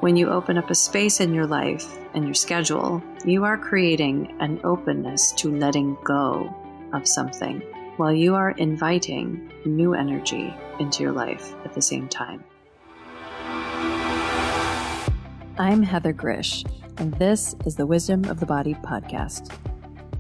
When you open up a space in your life and your schedule, you are creating an openness to letting go of something while you are inviting new energy into your life at the same time. I'm Heather Grzych, and this is the Wisdom of the Body podcast.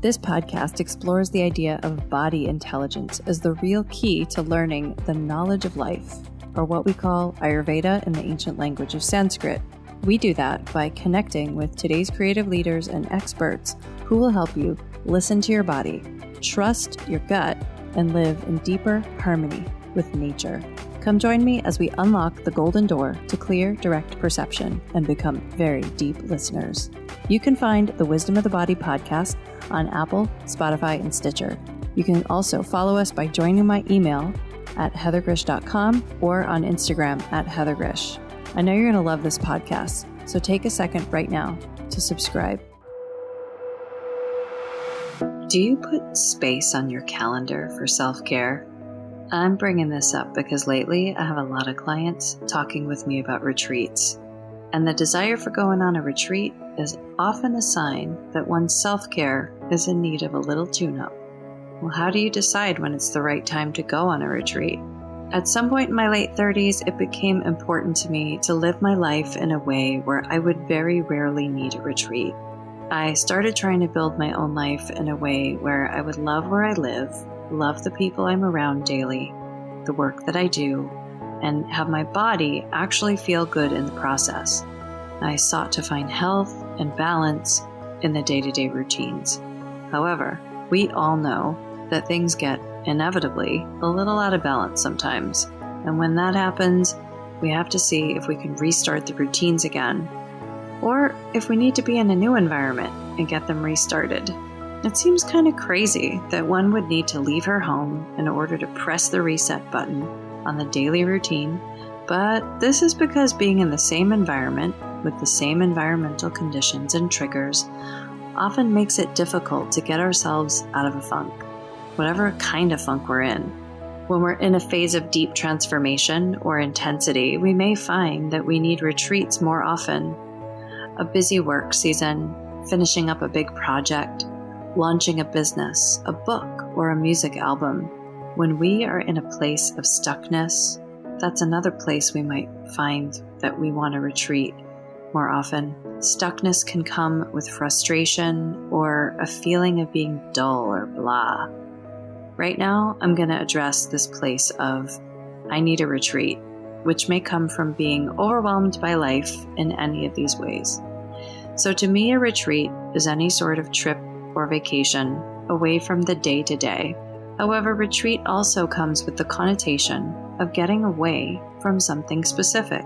This podcast explores the idea of body intelligence as the real key to learning the knowledge of life, or what we call Ayurveda in the ancient language of Sanskrit. We do that by connecting with today's creative leaders and experts who will help you listen to your body, trust your gut, and live in deeper harmony with nature. Come join me as we unlock the golden door to clear, direct perception and become very deep listeners. You can find the Wisdom of the Body podcast on Apple, Spotify, and Stitcher. You can also follow us by joining my email at heathergrish.com or on Instagram at heathergrish. I know you're going to love this podcast, so take a second right now to subscribe. Do you put space on your calendar for self-care? I'm bringing this up because lately I have a lot of clients talking with me about retreats, and the desire for going on a retreat is often a sign that one's self-care is in need of a little tune-up. Well, how do you decide when it's the right time to go on a retreat? At some point in my late 30s, it became important to me to live my life in a way where I would very rarely need a retreat. I started trying to build my own life in a way where I would love where I live, love the people I'm around daily, the work that I do, and have my body actually feel good in the process. I sought to find health and balance in the day-to-day routines. However, we all know that things get inevitably a little out of balance sometimes. And when that happens, we have to see if we can restart the routines again, or if we need to be in a new environment and get them restarted. It seems kind of crazy that one would need to leave her home in order to press the reset button on the daily routine, but this is because being in the same environment with the same environmental conditions and triggers often makes it difficult to get ourselves out of a funk, whatever kind of funk we're in. When we're in a phase of deep transformation or intensity, we may find that we need retreats more often. A busy work season, finishing up a big project, launching a business, a book, or a music album. When we are in a place of stuckness, that's another place we might find that we want to retreat more often. Stuckness can come with frustration or a feeling of being dull or blah. Right now, I'm going to address this place of I need a retreat, which may come from being overwhelmed by life in any of these ways. So to me, a retreat is any sort of trip or vacation away from the day-to-day. However, retreat also comes with the connotation of getting away from something specific.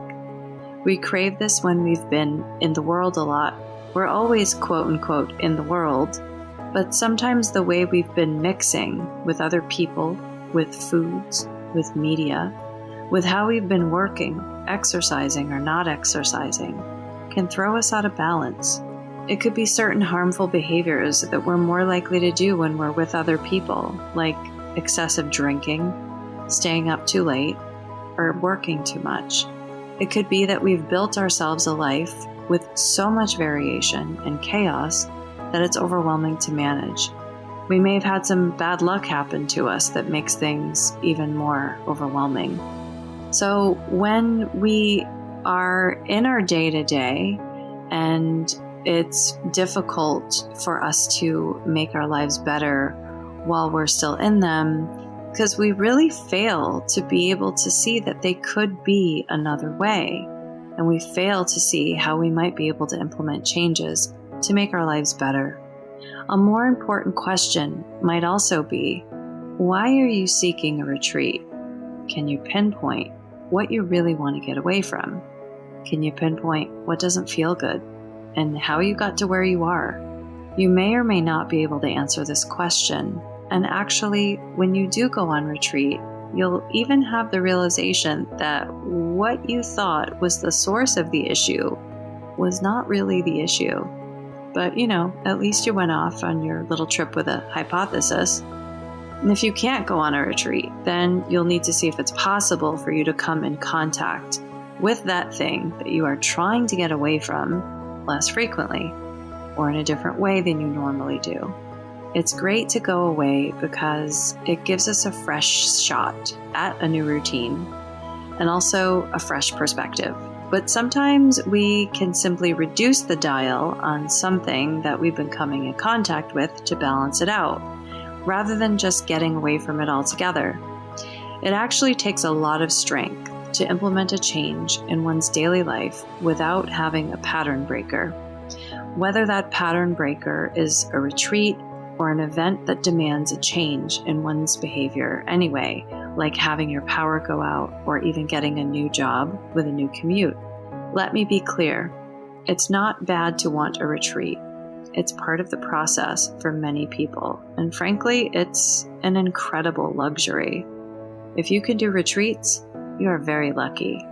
We crave this when we've been in the world a lot. We're always quote-unquote in the world, but sometimes the way we've been mixing with other people, with foods, with media, with how we've been working, exercising or not exercising, can throw us out of balance. It could be certain harmful behaviors that we're more likely to do when we're with other people, like excessive drinking, staying up too late, or working too much. It could be that we've built ourselves a life with so much variation and chaos that it's overwhelming to manage. We may have had some bad luck happen to us that makes things even more overwhelming. So when we are in our day-to-day and it's difficult for us to make our lives better while we're still in them, because we really fail to be able to see that they could be another way. And we fail to see how we might be able to implement changes to make our lives better. A more important question might also be, why are you seeking a retreat? Can you pinpoint what you really want to get away from? Can you pinpoint what doesn't feel good and how you got to where you are? You may or may not be able to answer this question. And actually, when you do go on retreat, you'll even have the realization that what you thought was the source of the issue was not really the issue. But, at least you went off on your little trip with a hypothesis. And if you can't go on a retreat, then you'll need to see if it's possible for you to come in contact with that thing that you are trying to get away from less frequently or in a different way than you normally do. It's great to go away because it gives us a fresh shot at a new routine and also a fresh perspective. But sometimes we can simply reduce the dial on something that we've been coming in contact with to balance it out, rather than just getting away from it altogether. It actually takes a lot of strength to implement a change in one's daily life without having a pattern breaker. Whether that pattern breaker is a retreat or an event that demands a change in one's behavior anyway, like having your power go out or even getting a new job with a new commute. Let me be clear, it's not bad to want a retreat. It's part of the process for many people, and frankly, it's an incredible luxury. If you can do retreats, you are very lucky.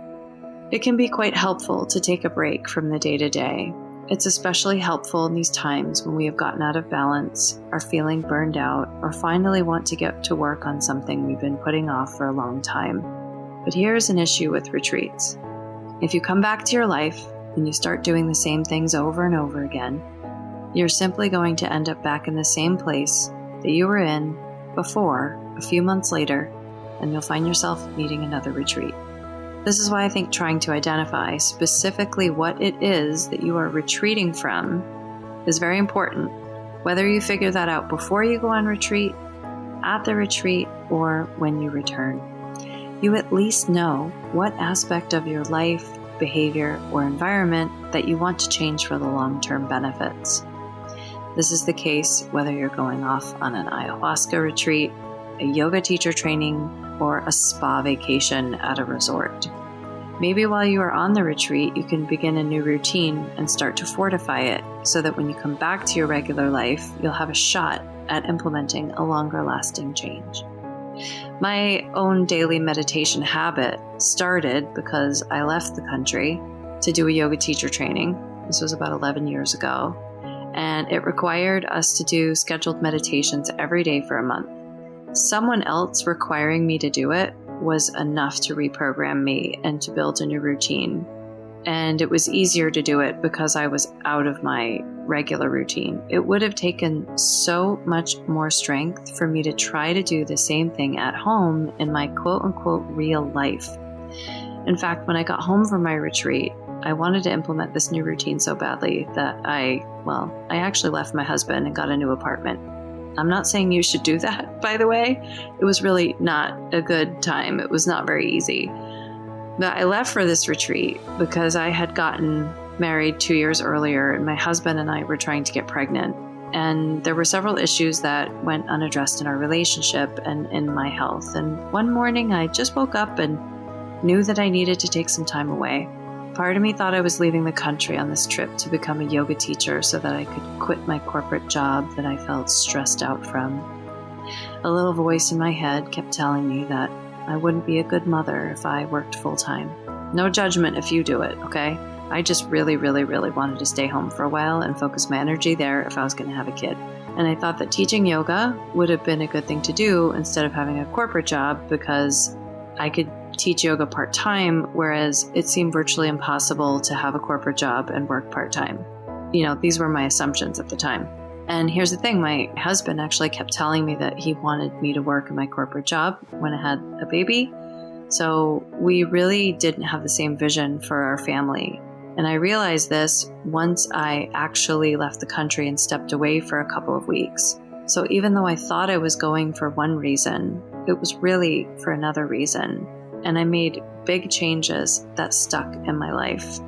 It can be quite helpful to take a break from the day-to-day. It's especially helpful in these times when we have gotten out of balance, are feeling burned out, or finally want to get to work on something we've been putting off for a long time. But here's an issue with retreats. If you come back to your life and you start doing the same things over and over again, you're simply going to end up back in the same place that you were in before a few months later, and you'll find yourself needing another retreat. This is why I think trying to identify specifically what it is that you are retreating from is very important, whether you figure that out before you go on retreat, at the retreat, or when you return. You at least know what aspect of your life, behavior, or environment that you want to change for the long-term benefits. This is the case whether you're going off on an ayahuasca retreat, a yoga teacher training, or a spa vacation at a resort. Maybe while you are on the retreat, you can begin a new routine and start to fortify it so that when you come back to your regular life, you'll have a shot at implementing a longer lasting change. My own daily meditation habit started because I left the country to do a yoga teacher training. This was about 11 years ago, and it required us to do scheduled meditations every day for a month. Someone else requiring me to do it was enough to reprogram me and to build a new routine. And it was easier to do it because I was out of my regular routine. It would have taken so much more strength for me to try to do the same thing at home in my quote-unquote real life. In fact, when I got home from my retreat, I wanted to implement this new routine so badly that I actually left my husband and got a new apartment. I'm not saying you should do that, by the way. It was really not a good time. It was not very easy. But I left for this retreat because I had gotten married 2 years earlier, and my husband and I were trying to get pregnant. And there were several issues that went unaddressed in our relationship and in my health. And one morning I just woke up and knew that I needed to take some time away. Part of me thought I was leaving the country on this trip to become a yoga teacher so that I could quit my corporate job that I felt stressed out from. A little voice in my head kept telling me that I wouldn't be a good mother if I worked full-time. No judgment if you do it, okay? I just really, really, really wanted to stay home for a while and focus my energy there if I was going to have a kid. And I thought that teaching yoga would have been a good thing to do instead of having a corporate job because I could teach yoga part-time, whereas it seemed virtually impossible to have a corporate job and work part-time. These were my assumptions at the time. And here's the thing, my husband actually kept telling me that he wanted me to work in my corporate job when I had a baby. So we really didn't have the same vision for our family. And I realized this once I actually left the country and stepped away for a couple of weeks. So even though I thought I was going for one reason, it was really for another reason. And I made big changes that stuck in my life.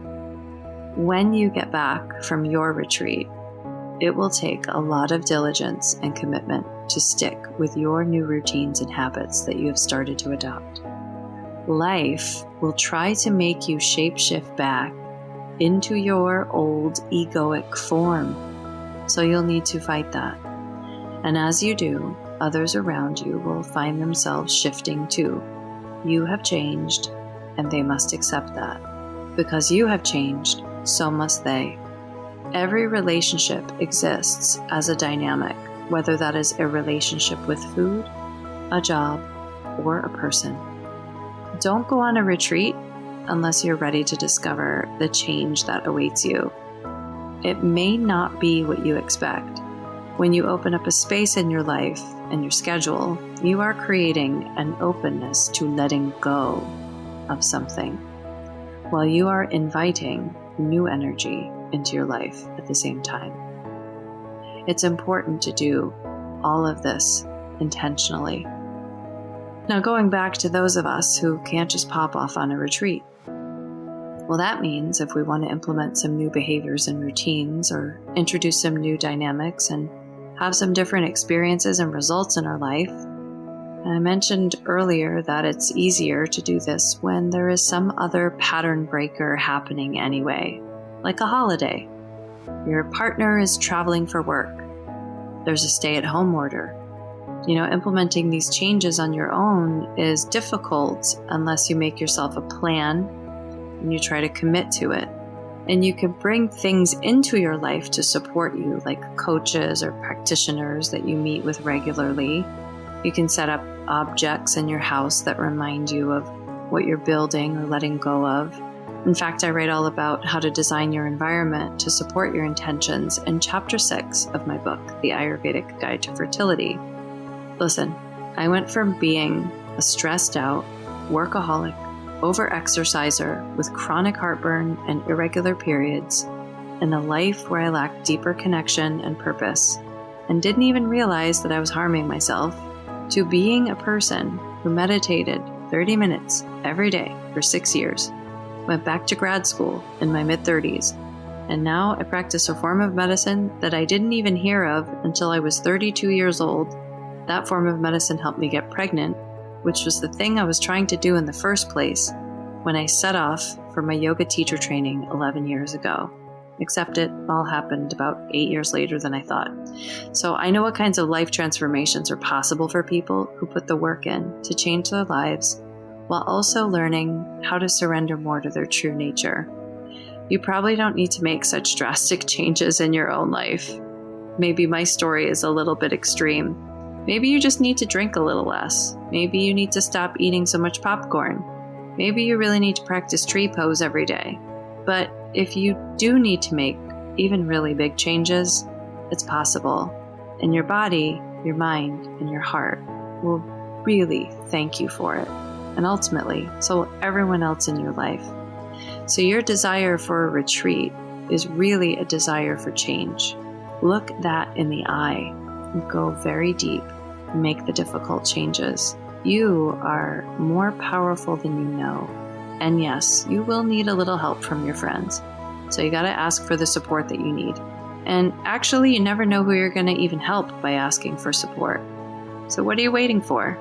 When you get back from your retreat, it will take a lot of diligence and commitment to stick with your new routines and habits that you have started to adopt. Life will try to make you shapeshift back into your old egoic form, so you'll need to fight that. And as you do, others around you will find themselves shifting too. You have changed, and they must accept that. Because you have changed, so must they. Every relationship exists as a dynamic, whether that is a relationship with food, a job, or a person. Don't go on a retreat unless you're ready to discover the change that awaits you. It may not be what you expect. When you open up a space in your life and your schedule, you are creating an openness to letting go of something, while you are inviting new energy into your life at the same time. It's important to do all of this intentionally. Now, going back to those of us who can't just pop off on a retreat. Well, that means if we want to implement some new behaviors and routines or introduce some new dynamics and have some different experiences and results in our life, I mentioned earlier that it's easier to do this when there is some other pattern breaker happening anyway, like a holiday. Your partner is traveling for work. There's a stay-at-home order. Implementing these changes on your own is difficult unless you make yourself a plan and you try to commit to it. And you can bring things into your life to support you, like coaches or practitioners that you meet with regularly. You can set up objects in your house that remind you of what you're building or letting go of. In fact, I write all about how to design your environment to support your intentions in Chapter 6 of my book, The Ayurvedic Guide to Fertility. Listen, I went from being a stressed out, workaholic, over-exerciser with chronic heartburn and irregular periods, and a life where I lacked deeper connection and purpose, and didn't even realize that I was harming myself, to being a person who meditated 30 minutes every day for 6 years, went back to grad school in my mid-30s, and now I practice a form of medicine that I didn't even hear of until I was 32 years old. That form of medicine helped me get pregnant, which was the thing I was trying to do in the first place when I set off for my yoga teacher training 11 years ago. Except it all happened about 8 years later than I thought. So I know what kinds of life transformations are possible for people who put the work in to change their lives while also learning how to surrender more to their true nature. You probably don't need to make such drastic changes in your own life. Maybe my story is a little bit extreme. Maybe you just need to drink a little less. Maybe you need to stop eating so much popcorn. Maybe you really need to practice tree pose every day. But if you do need to make even really big changes, it's possible. And your body, your mind, and your heart will really thank you for it. And ultimately, so will everyone else in your life. So your desire for a retreat is really a desire for change. Look that in the eye and go very deep and make the difficult changes. You are more powerful than you know. And yes, you will need a little help from your friends. So you got to ask for the support that you need. And actually, you never know who you're going to even help by asking for support. So what are you waiting for?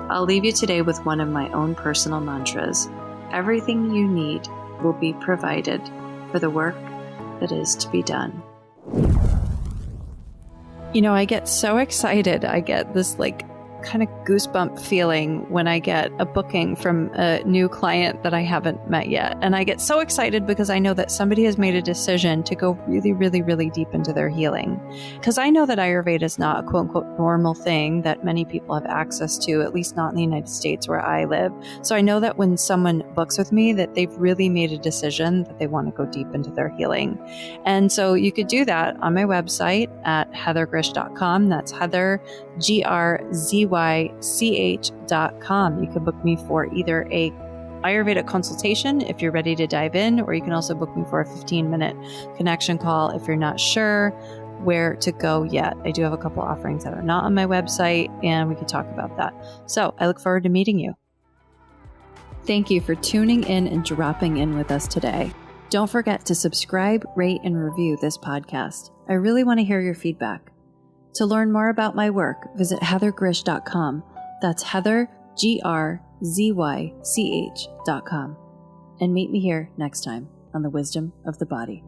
I'll leave you today with one of my own personal mantras. Everything you need will be provided for the work that is to be done. I get so excited. I get this kind of goosebump feeling when I get a booking from a new client that I haven't met yet. And I get so excited because I know that somebody has made a decision to go really, really, really deep into their healing. Because I know that Ayurveda is not a quote unquote normal thing that many people have access to, at least not in the United States where I live. So I know that when someone books with me that they've really made a decision that they want to go deep into their healing. And so you could do that on my website at heathergrzych.com. That's Heather, GRZYCH.com. You can book me for either a Ayurvedic consultation if you're ready to dive in, or you can also book me for a 15-minute connection call if you're not sure where to go yet. I do have a couple offerings that are not on my website, and we can talk about that. So I look forward to meeting you. Thank you for tuning in and dropping in with us today. Don't forget to subscribe, rate, and review this podcast. I really want to hear your feedback. To learn more about my work, visit heathergrzych.com. That's Heather, GRZYCH.com. And meet me here next time on The Wisdom of the Body.